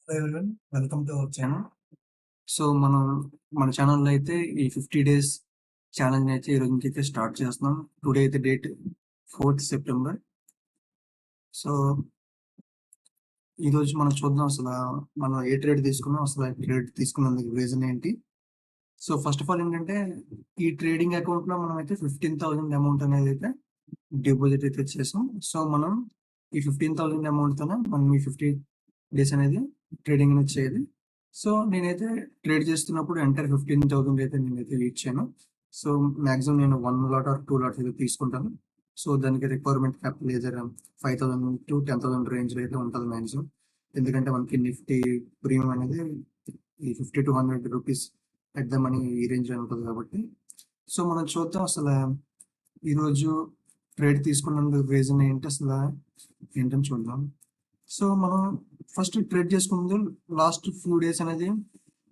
Hello everyone, welcome to our channel. So మనం మన ఛానల్లో అయితే ఈ 50 days ఛాలెంజ్ అయితే ఈ రోజు నుంచి అయితే స్టార్ట్ చేస్తున్నాం. టుడే అయితే డేట్ 4th సెప్టెంబర్. సో ఈరోజు మనం చూద్దాం అసలు మనం ఏ ట్రేడ్ తీసుకున్నాం, అసలు ఆ ట్రేడ్ తీసుకున్నందుకు రీజన్ ఏంటి. సో ఫస్ట్ ఆఫ్ ఆల్ ఏంటంటే ఈ ట్రేడింగ్ అకౌంట్లో మనం అయితే 15,000 అమౌంట్ అనేది అయితే డిపాజిట్ అయితే చేసాం. సో మనం ఈ 15,000 అమౌంట్తోనే మనం ఈ 50 days అనేది ట్రేడింగ్ అనేది చేయాలి. సో నేనైతే ట్రేడ్ చేస్తున్నప్పుడు ఎంటర్ 15,000 అయితే నేనైతే ఇచ్చాను. సో మాక్సిమం నేను 1 lot or 2 lots అయితే తీసుకుంటాను. సో దానికి రిక్వైర్మెంట్ క్యాపిటల్ ఏదైనా 5,000 to 10,000 రేంజ్లో అయితే ఉంటుంది మాక్సిమం. ఎందుకంటే మనకి నిఫ్టీ ప్రీమియం అనేది ఈ 50 to 100 rupees at the money ఈ రేంజ్లో ఉంటుంది కాబట్టి. సో మనం చూద్దాం అసలు ఈరోజు ట్రేడ్ తీసుకున్నందుకు రీజన్ ఏంటి అసలు ఏంటని చూద్దాం. సో మనం ఫస్ట్ ట్రేడ్ చేసుకుంది లాస్ట్ ఫ్యూ డేస్ అనేది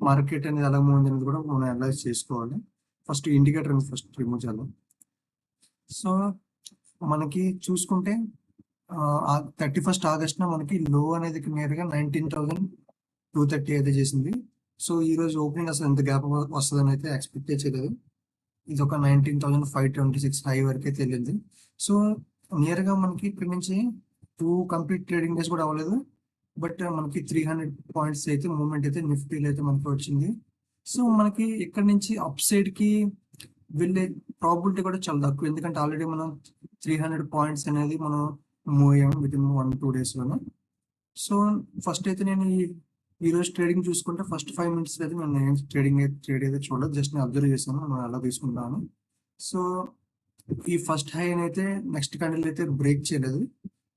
మార్కెట్ అనేది ఎలా మూవ్ అనేది కూడా మనం అనలైజ్ చేసుకోవాలి. ఫస్ట్ ఇండికేటర్ అనేది ఫస్ట్ రిమూవ్ చేద్దాం. సో మనకి చూసుకుంటే 31st ఆగస్ట్న మనకి లో అనేది నేరుగా 19,230 అయితే చేసింది. సో ఈ రోజు ఓపెనింగ్ అసలు ఎంత గ్యాప్ వస్తుందని అయితే ఎక్స్పెక్ట్ చేయలేదు. ఇది ఒక 19,526 హై వరకు అయితే వెళ్ళింది. సో నియర్గా మనకి ఇక్కడ నుంచి 2 కంప్లీట్ ట్రేడింగ్ డేస్ కూడా అవ్వలేదు. బట్ మనకి 300 పాయింట్స్ అయితే మూవ్మెంట్ అయితే నిఫ్టీలో అయితే మనకి వచ్చింది. సో మనకి ఇక్కడ నుంచి అప్ సైడ్కి వెళ్ళే ప్రాబిలిటీ కూడా చాలా తక్కువ. ఎందుకంటే ఆల్రెడీ మనం 300 పాయింట్స్ అనేది మనం మూవ్ అయ్యాము విత్ ఇన్ 1-2 డేస్లోనే. సో ఫస్ట్ అయితే నేను ఈరోజు ట్రేడింగ్ చూసుకుంటే ఫస్ట్ 5 minutes అయితే నేను ట్రేడ్ అయితే చూడలేదు. జస్ట్ నేను అబ్జర్వ్ చేశాను మనం ఎలా తీసుకుంటాను. సో ఈ ఫస్ట్ హై అయితే నెక్స్ట్ క్యాండిల్ అయితే బ్రేక్ చేయలేదు.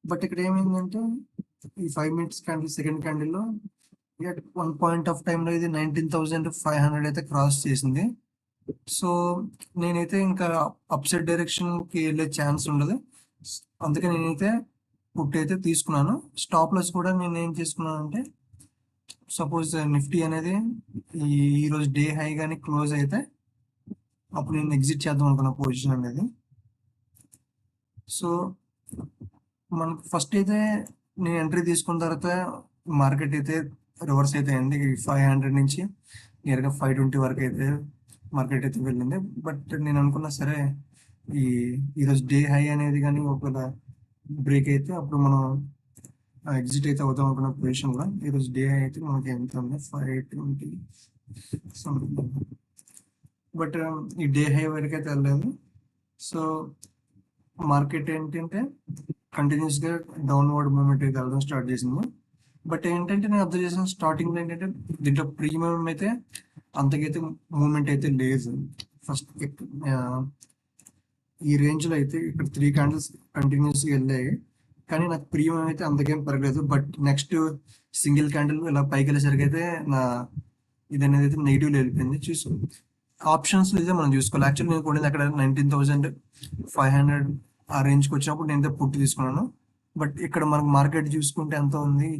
బట్ ఇక్కడ ఏమైందంటే ఈ 5 minutes క్యాండిల్ సెకండ్ క్యాండిల్లో ఎట్ వన్ పాయింట్ ఆఫ్ టైంలో ఇది 19,500 అయితే క్రాస్ చేసింది. సో నేనైతే ఇంకా అప్సైడ్ డైరెక్షన్కి వెళ్ళే ఛాన్స్ ఉండదు. అందుకే నేనైతే పుట్ అయితే తీసుకున్నాను. స్టాప్ లాస్ కూడా నేను ఏం చేసుకున్నాను అంటే సపోజ్ నిఫ్టీ అనేది ఈరోజు డే హై కానీ క్లోజ్ అయితే అప్పుడు నేను ఎగ్జిట్ చేద్దాం అనుకున్న పొజిషన్ అనేది. సో మనకు ఫస్ట్ అయితే నేను ఎంట్రీ తీసుకున్న తర్వాత మార్కెట్ అయితే రివర్స్ అయితే అయింది. 500 నుంచి నియర్గా 520 వరకు అయితే మార్కెట్ అయితే వెళ్ళింది. బట్ నేను అనుకున్నా సరే ఈరోజు డే హై అనేది కానీ ఒకవేళ బ్రేక్ అయితే అప్పుడు మనం ఎగ్జిట్ అయితే అవుతాం అనుకున్న పొజిషన్లో. ఈరోజు డే హై అయితే మనకి ఎంత ఉంది 520 సంథింగ్. బట్ ఈ డే హై వరకు అయితే వెళ్ళలేదు. సో మార్కెట్ ఏంటంటే కంటిన్యూస్గా డౌన్వర్డ్ మూమెంట్ అయితే వెళ్ళడం స్టార్ట్ చేసింది. బట్ ఏంటంటే నేను అబ్జర్వ్ చేసిన స్టార్టింగ్లో ఏంటంటే దీంట్లో ప్రీమియం అయితే అంతకైతే మూమెంట్ అయితే లేదు. ఫస్ట్ ఈ రేంజ్లో అయితే ఇక్కడ 3 క్యాండిల్స్ కంటిన్యూస్గా వెళ్ళాయి, కానీ నాకు ప్రీమియం అయితే అంతకేం పెరగలేదు. బట్ నెక్స్ట్ సింగిల్ క్యాండిల్ ఇలా పైకి వెళ్ళేసరికి అయితే నా ఇది అనేది అయితే నెగిటివ్లో వెళ్ళిపోయింది. ఆప్షన్స్ అయితే మనం చూసుకోవాలి. యాక్చువల్లీ నేను కొనేది అక్కడ 19,500 ఆ రేంజ్కి వచ్చినప్పుడు నేను పుట్టి తీసుకున్నాను. బట్ ఇక్కడ మనకు మార్కెట్ చూసుకుంటే ఎంత ఉంది,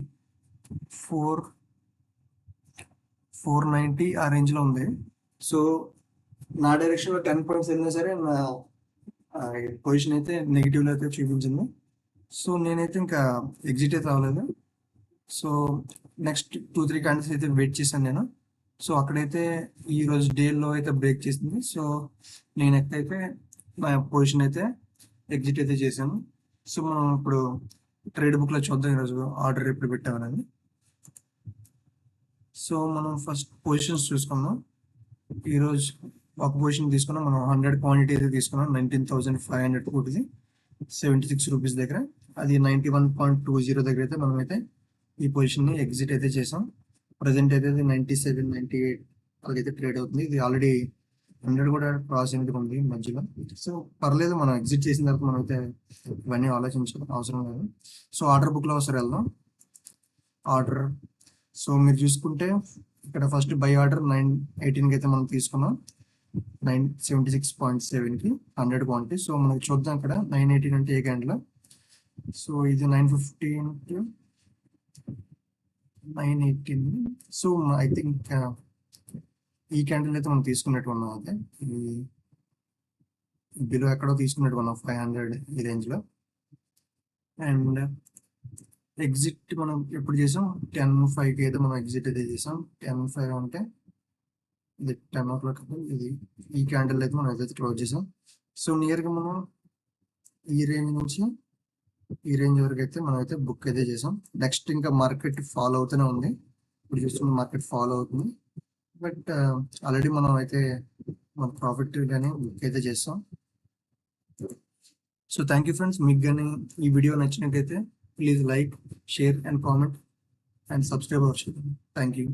490 ఆ రేంజ్లో ఉంది. సో నా డైరెక్షన్లో 10 పాయింట్స్ వెళ్ళినా సరే నా పొజిషన్ అయితే నెగిటివ్లో అయితే చూపించింది. సో నేనైతే ఇంకా ఎగ్జిట్ అయితే అవ్వలేదు. సో నెక్స్ట్ 2-3 క్యాండిల్స్ అయితే వెయిట్ చేశాను నేను. సో అక్కడైతే ఈరోజు డేలో అయితే బ్రేక్ చేసింది. సో నేను ఎక్కడైతే నా పొజిషన్ అయితే ఎగ్జిట్ అయితే చేశాను. సో మనం ఇప్పుడు ట్రేడ్ బుక్లో చూద్దాం ఈరోజు ఆర్డర్ ఎప్పుడు పెట్టామనేది. సో మనం ఫస్ట్ పొజిషన్స్ చూసుకుందాం. ఈరోజు ఒక పొజిషన్ తీసుకున్నాం మనం 100 క్వాంటిటీ అయితే తీసుకున్నాం 19,500 కోటిది 76 రూపీస్ దగ్గర. అది 91.20 దగ్గర అయితే మనమైతే ఈ పొజిషన్ని ఎగ్జిట్ అయితే చేసాం. ప్రజెంట్ అయితే 97-98 అలాగైతే ట్రేడ్ అవుతుంది. ఇది ఆల్రెడీ 100 కూడా క్రాస్ అనేది ఉంది మధ్యలో. సో పర్లేదు, మనం ఎగ్జిట్ చేసిన తర్వాత మనం అయితే ఇవన్నీ ఆలోచించాలి, అవసరం లేదు. సో ఆర్డర్ బుక్లో ఒకసారి వెళ్దాం. ఆర్డర్ సో మీరు చూసుకుంటే ఇక్కడ ఫస్ట్ బై ఆర్డర్ 918కి అయితే మనం తీసుకున్నాం 976.7కి 100 క్వాంటిటీ. సో మనకి చూద్దాం ఇక్కడ 918 అంటే ఏ క్యాండిల్. సో ఇది 915 918. సో ఐ థింక్ ఈ క్యాండిల్ అయితే మనం తీసుకున్నట్టు ఉన్నాం. అయితే ఈ బిలో ఎక్కడో తీసుకున్నట్టు ఉన్నాం 500 ఈ రేంజ్లో. అండ్ ఎగ్జిట్ మనం ఎప్పుడు చేసాం 10:05కి అయితే మనం ఎగ్జిట్ అయితే చేసాం. 10:05 అంటే ఇది 10 o'clock. ఇది ఈ క్యాండిల్ అయితే మనం ఏదైతే క్లోజ్ చేసాం. సో నియర్గా మనం ఈ రేంజ్ నుంచి ఈ రేంజ్ వరకు అయితే మనం అయితే బుక్ అయితే చేసాం. నెక్స్ట్ ఇంకా మార్కెట్ ఫాలో అవుతూనే ఉంది. ఇప్పుడు చూస్తున్న మార్కెట్ ఫాలో అవుతుంది. బట్ ఆల్రెడీ మనం అయితే మన ప్రాఫిట్ కానీ బుక్ అయితే చేస్తాం. So thank you friends. మీకు కానీ ఈ వీడియో నచ్చినట్టయితే please like, share and comment and subscribe our channel. Thank you.